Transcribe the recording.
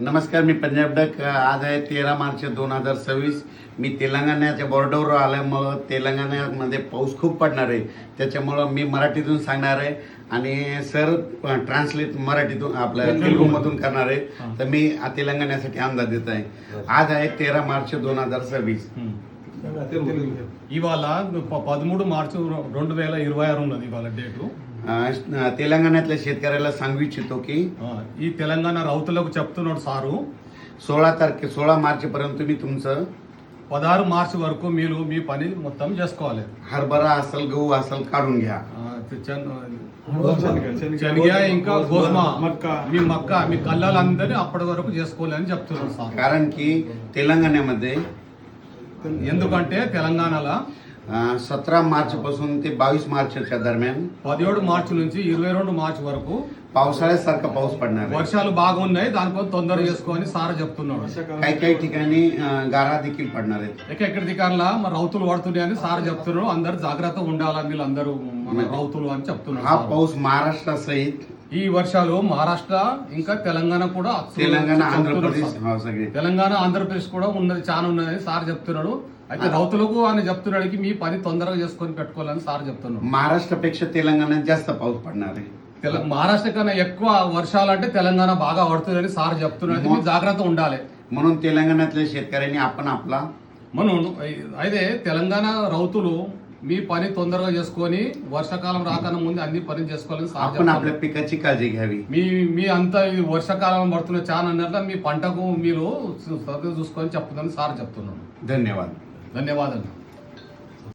नमस्कार, मी पंजाब डक. आज आहे 13 मार्च 2026. मी तेलंगणाच्या बॉर्डरवर आल्यामुळं तेलंगणामध्ये पाऊस खूप पडणार आहे. त्याच्यामुळं मी मराठीतून सांगणार आहे आणि सर ट्रान्सलेट मराठीतून आपल्या तेलुगूमधून करणार आहे. तर मी तेलंगणासाठी अंदाज देत आहे. आज आहे 13 मार्च 2026. ఇవాళ 13 మార్చి 2026 ఉన్నది ఇవాళ డేటు. तेलंगणातल्या शेतकऱ्याला सांगू इच्छितो की ఈ తెలంగాణ రైతులకు చెప్తున్నాడు సారు, 16 मार्च पर्यंत तुम्ही तुमचं 16 మార్చి వరకు మీరు మీ పని మొత్తం చేసుకోవాలి. हरभरा असेल, गहू असेल काढून घ्या. శనగ ఇంకా గోధుమ మీ మక్క మీ కళ్ళాలందరినీ అప్పటి వరకు చేసుకోవాలని చెప్తున్నారు సార్. कारण की तेलंगणामध्ये ఎందుకంటే తెలంగాణలో 17 मार्च पासून ते 22 मार्चच्या दरम्यान 17 మార్చి నుంచి 22 మార్చి వరకు पावसाळ्यासारखा पाऊस पडणार आहे. వర్షాలు బాగున్నాయి, దానికోసం తొందర చేసుకోని సార్ చెప్తున్నాడు. काही ठिकाणी गारा देखील पडणार आहेत. ఎక్కడి దికారులా మరి రౌతులు పడుతున్నాయని సార్ చెప్తున్నారు. అందరు జాగ్రత్తగా ఉండాలని వీళ్ళందరూ మన రౌతులు అని చెప్తున్నారు. हा पाऊस महाराष्ट्रासहित ఈ వర్షాలు మహారాష్ట్ర ఇంకా తెలంగాణ కూడా तेलंगणा, आंध्र प्रदेश सगळे తెలంగాణ ఆంధ్రప్రదేశ్ కూడా ఉన్నది, చాలా ఉన్నది సార్ చెప్తున్నాడు. అయితే రైతులకు అని చెప్తున్నాడు మీ పని తొందరగా చేసుకొని పెట్టుకోవాలని సార్ చెప్తున్నాడు. महाराष्ट्रापेक्षा तेलंगणात जास्त पाऊस पडणार आहे. మహారాష్ట్ర కన్నా ఎక్కువ వర్షాలు అంటే తెలంగాణ బాగా పడుతుందని సార్ చెప్తున్నాడు. మీరు జాగ్రత్త ఉండాలి. म्हणून तेलंगणातल्या शेतकऱ्यांनी आपण आपला మనం అయితే తెలంగాణ రైతులు మీ పని తొందరగా చేసుకొని వర్షాకాలం రాకన్నా ముందు అన్ని పని చేసుకోవాలని సార్ आपण చెప్తున్నారు. आपल्या पिकाची काळजी घ्यावी. మీ అంతా ఈ వర్షాకాలం పడుతున్న చాలా అన్నట్ల మీ పంటకు మీరు శ్రద్ధ చూసుకొని చెప్తుందని సార్ చెప్తున్నాను. धन्यवाद. ధన్యవాదాలు.